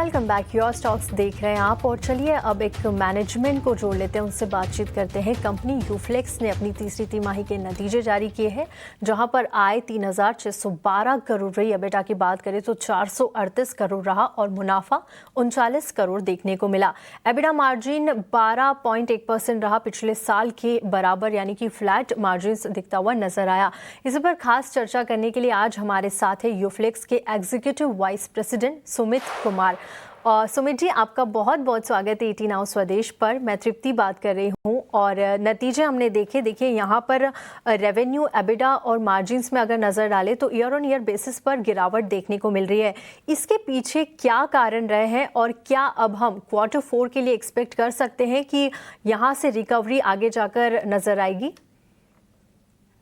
Welcome back. Your stocks देख रहे हैं आप, और चलिए अब एक मैनेजमेंट को जोड़ लेते हैं, उनसे बातचीत करते हैं। कंपनी यूफ्लेक्स ने अपनी तीसरी तिमाही के नतीजे जारी किए हैं, जहां पर आय 3,612 करोड़ रही। एबिटा की बात करें तो 438 करोड़ रहा और मुनाफा 39 करोड़ देखने को मिला। एबिटा मार्जिन 12.1% रहा, पिछले साल के बराबर यानी कि फ्लैट मार्जिन दिखता हुआ नजर आया। इसी पर खास चर्चा करने के लिए आज हमारे साथ है यूफ्लेक्स के executive vice president Sumit Kumar. Sumit ji, आपका बहुत बहुत स्वागत है 18 नाउ स्वदेश पर। मैं तृप्ति बात कर रही हूँ और नतीजे हमने देखिए यहाँ पर रेवेन्यू, एबिटा और मार्जिन्स में अगर नज़र डालें तो ईयर ऑन ईयर बेसिस पर गिरावट देखने को मिल रही है। इसके पीछे क्या कारण रहे हैं और क्या अब हम Q4 के लिए एक्सपेक्ट कर सकते हैं कि यहाँ से रिकवरी आगे जाकर नजर आएगी?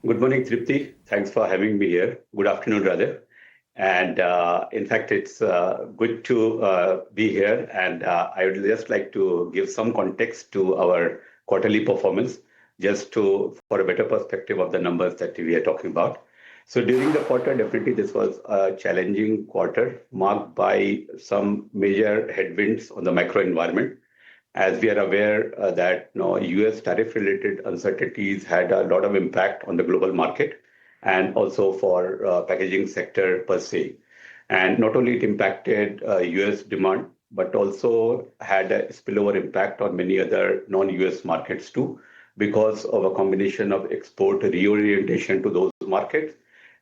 Good morning, Tripti. Thanks for having me here. Good afternoon, rather. And in fact, it's good to be here. And I would just like to give some context to our quarterly performance, just for a better perspective of the numbers that we are talking about. So during the quarter, definitely this was a challenging quarter marked by some major headwinds on the macro environment. As we are aware that US tariff-related uncertainties had a lot of impact on the global market and also for packaging sector per se. And not only it impacted US demand, but also had a spillover impact on many other non-US markets too, because of a combination of export reorientation to those markets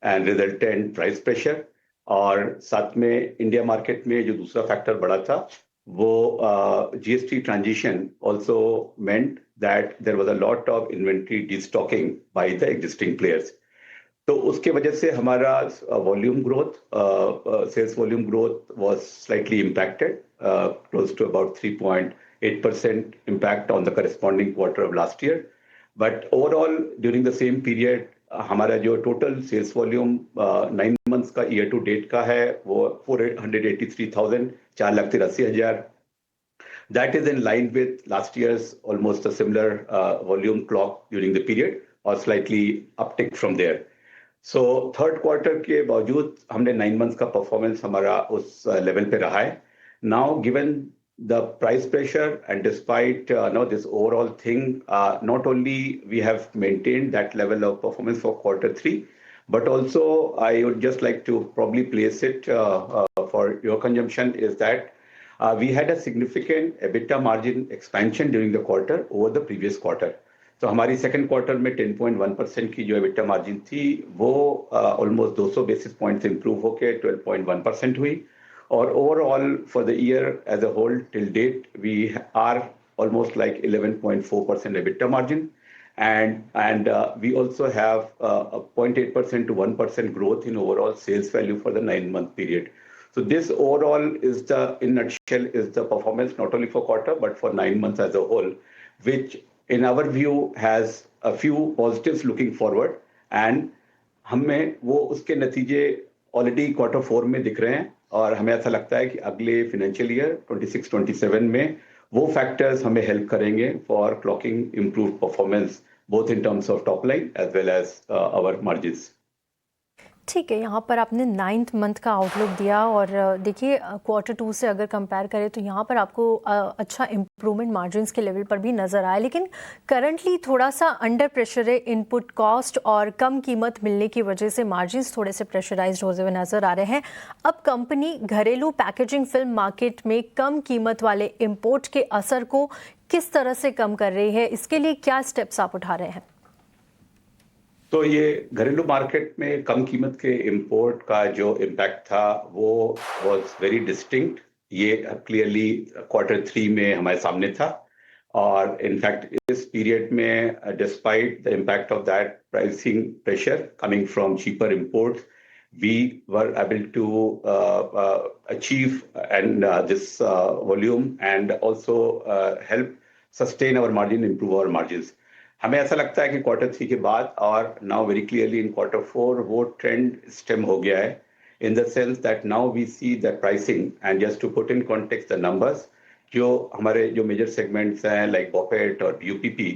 and resultant price pressure. और साथ में India market में जो दूसरा factor बड़ा था वो GST transition also meant that there was a lot of inventory destocking by the existing players. तो उसके वजह से हमारा volume growth, sales volume growth was slightly impacted, close to about 3.8% impact on the corresponding quarter of last year. But overall, during the same period, हमारा जो total sales volume 9 months का year to date का है वो 483,000, 4,83,000. That is in line with last year's almost a similar volume clock during the period or slightly uptick from there. So third quarter के बावजूद हमने 9 months का performance हमारा उस level पे रहा है. Now given the price pressure and despite this overall thing, not only we have maintained that level of performance for quarter 3, but also I would just like to probably place it for your consumption is that we had a significant EBITDA margin expansion during the quarter over the previous quarter. तो हमारी second quarter में 10.1% की जो EBITDA margin थी वो almost 200 basis points improve होके 12.1% हुई और overall for the year as a whole till date we are almost like 11.4% EBITDA margin and we also have a 0.8% to 1% growth in overall sales value for the 9-month period. So this overall is in nutshell is the performance not only for quarter but for 9 months as a whole, which in our view has a few positives looking forward and हमें वो उसके नतीजे already quarter 4 में दिख रहे हैं और हमें ऐसा लगता है कि अगले फाइनेंशियल ईयर 26-27 में वो फैक्टर्स हमें हेल्प करेंगे for clocking improve performance both in terms of top line as well as our margins. ठीक है, यहाँ पर आपने 9th मंथ का आउटलुक दिया और देखिए क्वार्टर 2 से अगर कंपेयर करें तो यहाँ पर आपको अच्छा इम्प्रूवमेंट मार्जिन्स के लेवल पर भी नज़र आया, लेकिन करंटली थोड़ा सा अंडर प्रेशर है। इनपुट कॉस्ट और कम कीमत मिलने की वजह से मार्जिन्स थोड़े से प्रेशराइज्ड होते हुए नज़र आ रहे हैं। अब कंपनी घरेलू पैकेजिंग फिल्म मार्केट में कम कीमत वाले इम्पोर्ट के असर को किस तरह से कम कर रही है, इसके लिए क्या स्टेप्स आप उठा रहे हैं? तो ये घरेलू मार्केट में कम कीमत के इंपोर्ट का जो इम्पैक्ट था वो वाज वेरी डिस्टिंक्ट। ये क्लियरली क्वार्टर 3 में हमारे सामने था और इनफैक्ट इस पीरियड में despite the impact of that pricing pressure coming from cheaper imports we were able to achieve and this volume and also help sustain our margin, improve our margins. हमें ऐसा लगता है कि क्वार्टर 3 के बाद और now very clearly in quarter 4 वो trend stem हो गया है in the sense that now we see that pricing and just to put in context the numbers जो हमारे जो मेजर सेगमेंट्स हैं लाइक बॉपेट और यूपीपी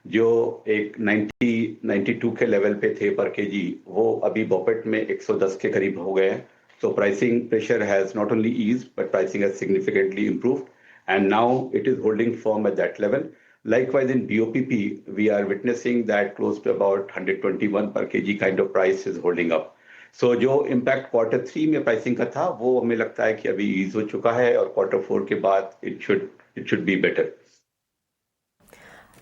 जो एक 92 के लेवल पे थे पर केजी वो अभी बॉपेट में 110 के करीब हो गए हैं। So pricing pressure has not only eased, but pricing has significantly improved. And now it is holding firm at that level. Likewise, in BOPP, we are witnessing that close to about 121 per kg kind of price is holding up. So जो impact Q3 में pricing का था, वो हमें लगता है कि अभी ease हो चुका है और Q4 के बाद it should be better.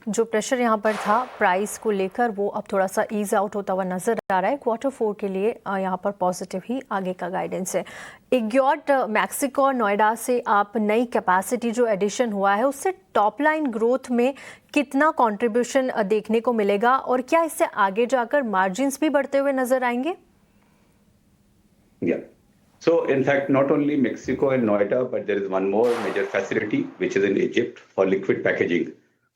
जो प्रेशर यहाँ पर था प्राइस को लेकर वो अब थोड़ा सा ईज आउट होता हुआ नजर आ रहा है। Q4 के लिए यहाँ पर पॉजिटिव ही आगे का गाइडेंस है। इग्योट, मैक्सिको और नोएडा से आप नई कैपेसिटी जो एडिशन हुआ है उससे टॉप लाइन ग्रोथ में कितना कंट्रीब्यूशन देखने को मिलेगा और क्या इससे आगे जाकर मार्जिन्स भी बढ़ते हुए नजर आएंगे? Yeah. So in fact, not only Mexico and Noida, but there is one more major facility which is in Egypt for liquid packaging.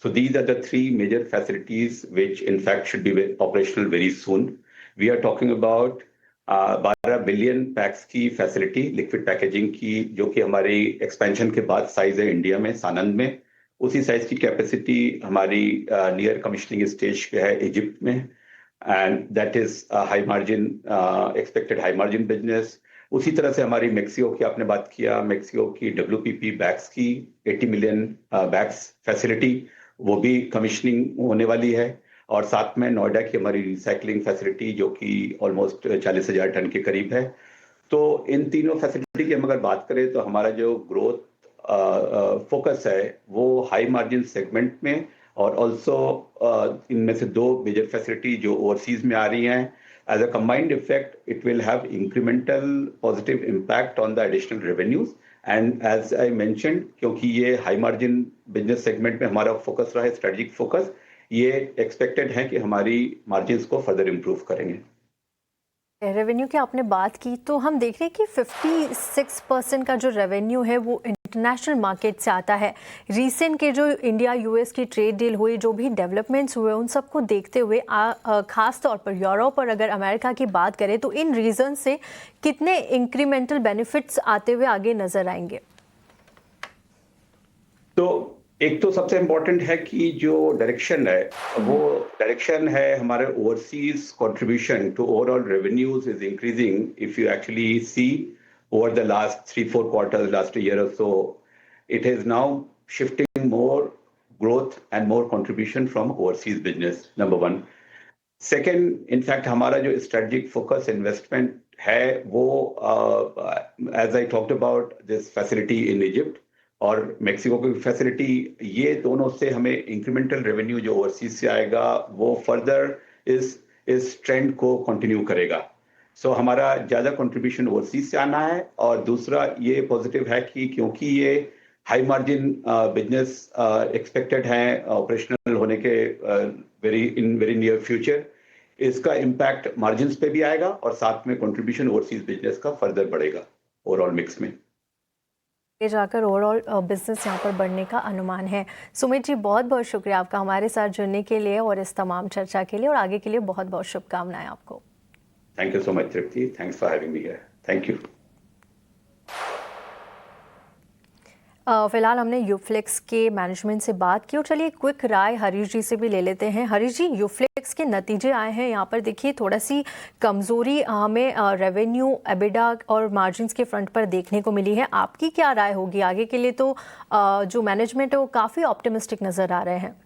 So these are the three major facilities which in fact should be operational very soon. We are talking about 12 billion PACS की facility liquid packaging की, जो कि हमारी expansion के बाद size है India में सानंद में। उसी साइज की कैपेसिटी हमारी नियर कमिश्निंग स्टेज पे है इजिप्ट में, and that is high margin, expected high margin business. उसी तरह से हमारी मेक्सिको की आपने बात किया, मेक्सिको की WPP बैग्स की 80 मिलियन बैग्स फैसिलिटी, वो भी कमिश्निंग होने वाली है। और साथ में नोएडा की हमारी रिसाइकलिंग फैसिलिटी जो कि ऑलमोस्ट 40,000 टन के करीब है। तो इन तीनों फैसिलिटी की हम अगर बात करें तो हमारा जो ग्रोथ फोकस है वो हाई मार्जिन सेगमेंट में, और ऑल्सो इनमें से दो मेजर फैसिलिटी जो ओवरसीज में आ रही हैं, as a combined effect, it will have incremental positive impact on the additional revenues. And as I mentioned, क्योंकि ये high margin business segment में हमारा focus रहा है, strategic focus, ये expected है कि हमारी margins को further improve करेंगे। रेवेन्यू की आपने बात की तो हम देख रहे हैं कि 56% का जो रेवेन्यू है वो इंटरनेशनल मार्केट से आता है। रीसेंट के जो इंडिया यूएस की ट्रेड डील हुई, जो भी डेवलपमेंट्स हुए, उन सबको देखते हुए खास तौर पर यूरोप और अगर अमेरिका की बात करें तो इन रीजन से कितने इंक्रीमेंटल बेनिफिट्स आते हुए आगे नजर आएंगे? तो एक तो सबसे इम्पोर्टेंट है कि जो डायरेक्शन है वो डायरेक्शन है हमारे overseas contribution to overall revenues is increasing. If you actually see over the last 3-4 quarters, last year और so, it is now shifting more growth and more contribution from overseas business, number one. Second, in fact हमारा जो strategic focus investment है वो, as I talked about this facility in Egypt और Mexico की facility, ये दोनों से हमें इंक्रीमेंटल रेवेन्यू जो ओवरसीज से आएगा वो फर्दर इस ट्रेंड को कंटिन्यू करेगा। सो हमारा ज़्यादा कंट्रीब्यूशन ओवरसीज से आना है, और दूसरा ये पॉजिटिव है कि क्योंकि ये हाई मार्जिन बिजनेस एक्सपेक्टेड है ऑपरेशनल होने के वेरी नियर फ्यूचर, इसका इम्पैक्ट मार्जिन्स पे भी आएगा और साथ में कंट्रीब्यूशन ओवरसीज बिजनेस का फर्दर बढ़ेगा ओवरऑल मिक्स में। जाकर ओवरऑल बिजनेस यहाँ पर बढ़ने का अनुमान है। सुमित जी, बहुत बहुत शुक्रिया आपका हमारे साथ जुड़ने के लिए और इस तमाम चर्चा के लिए, और आगे के लिए बहुत बहुत शुभकामनाएं आपको। Thank you so much Tripti, thanks for having me here, thank you. फिलहाल हमने यूफ्लेक्स के मैनेजमेंट से बात की और चलिए क्विक राय हरीश जी से भी ले लेते हैं। हरीश जी, यूफ्लेक्स के नतीजे आए हैं, यहाँ पर देखिए थोड़ा सी कमज़ोरी हमें रेवेन्यू, एबिडा और मार्जिन्स के फ्रंट पर देखने को मिली है। आपकी क्या राय होगी आगे के लिए? तो जो मैनेजमेंट है वो काफ़ी ऑप्टिमिस्टिक नज़र आ रहे हैं।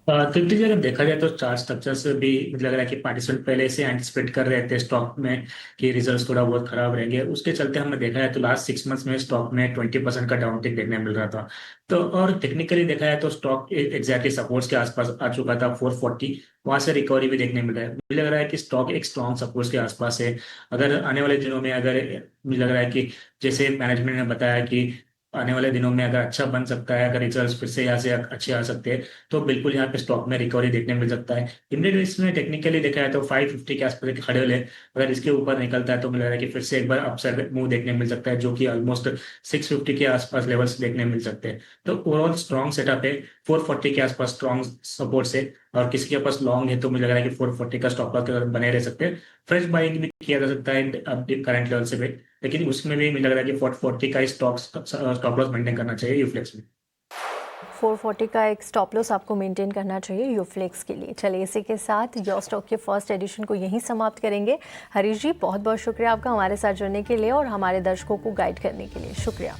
तृप्ति जी, अगर देखा जाए तो चार्ट स्ट्रक्चर से भी मुझे लग रहा है कि पार्टिसिपेंट पहले से एंटिसिपेट कर रहे थे स्टॉक में कि रिजल्ट्स थोड़ा बहुत खराब रहेंगे। उसके चलते हमने देखा है तो लास्ट 6 मंथ्स में स्टॉक में 20% का डाउनटिक देखने मिल रहा था। तो और टेक्निकली देखा है तो स्टॉक एग्जैक्टली सपोर्ट्स के आसपास आ चुका था 440, वहां से रिकवरी भी देखने मिल रहा है। मुझे लग रहा है कि स्टॉक एक स्ट्रॉन्ग सपोर्ट्स के आसपास है। अगर आने वाले दिनों में, अगर मुझे लग रहा है कि जैसे मैनेजमेंट ने बताया कि आने वाले दिनों में अगर अच्छा बन सकता है, अगर रिजल्ट्स फिर से यहाँ से अच्छे आ सकते हैं, तो बिल्कुल यहाँ पे स्टॉक में रिकवरी देखने मिल सकता है। इमीडिएट इसमें टेक्निकली देखा है तो 550 के आसपास एक खड़े है, अगर इसके ऊपर निकलता है तो मुझे लग रहा है कि फिर से एक बार अपसाइड मूव देखने मिल सकता है, जो कि ऑलमोस्ट 650 के आसपास लेवल्स देखने मिल सकते हैं। तो ओवरऑल स्ट्रॉन्ग सेटअप है, 440 के आसपास स्ट्रॉन्ग सपोर्ट से, और किसी के पास लॉन्ग है तो मुझे लग रहा है कि 440 का स्टॉप लॉस बने रह सकते हैं। फ्रेश बाइंग भी किया जा सकता है करंट लेवल से भी, लेकिन उसमें भी मुझे लग रहा है कि 440 का स्टॉप लॉस मेंटेन करना चाहिए यूफ्लेक्स में। 440 का एक स्टॉप लॉस आपको मेंटेन करना चाहिए यूफ्लेक्स के लिए। चलिए इसी के साथ योर स्टॉक के फर्स्ट एडिशन को यहीं समाप्त करेंगे। हरीश जी, बहुत बहुत शुक्रिया आपका हमारे साथ जुड़ने के लिए और हमारे दर्शकों को गाइड करने के लिए। शुक्रिया।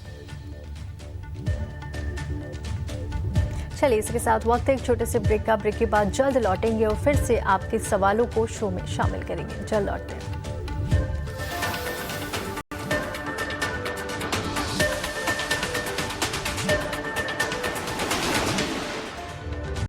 चलिए इसके साथ वक्त एक छोटे से ब्रेक का। ब्रेक के बाद जल्द लौटेंगे और फिर से आपके सवालों को शो में शामिल करेंगे। जल्द लौटते हैं।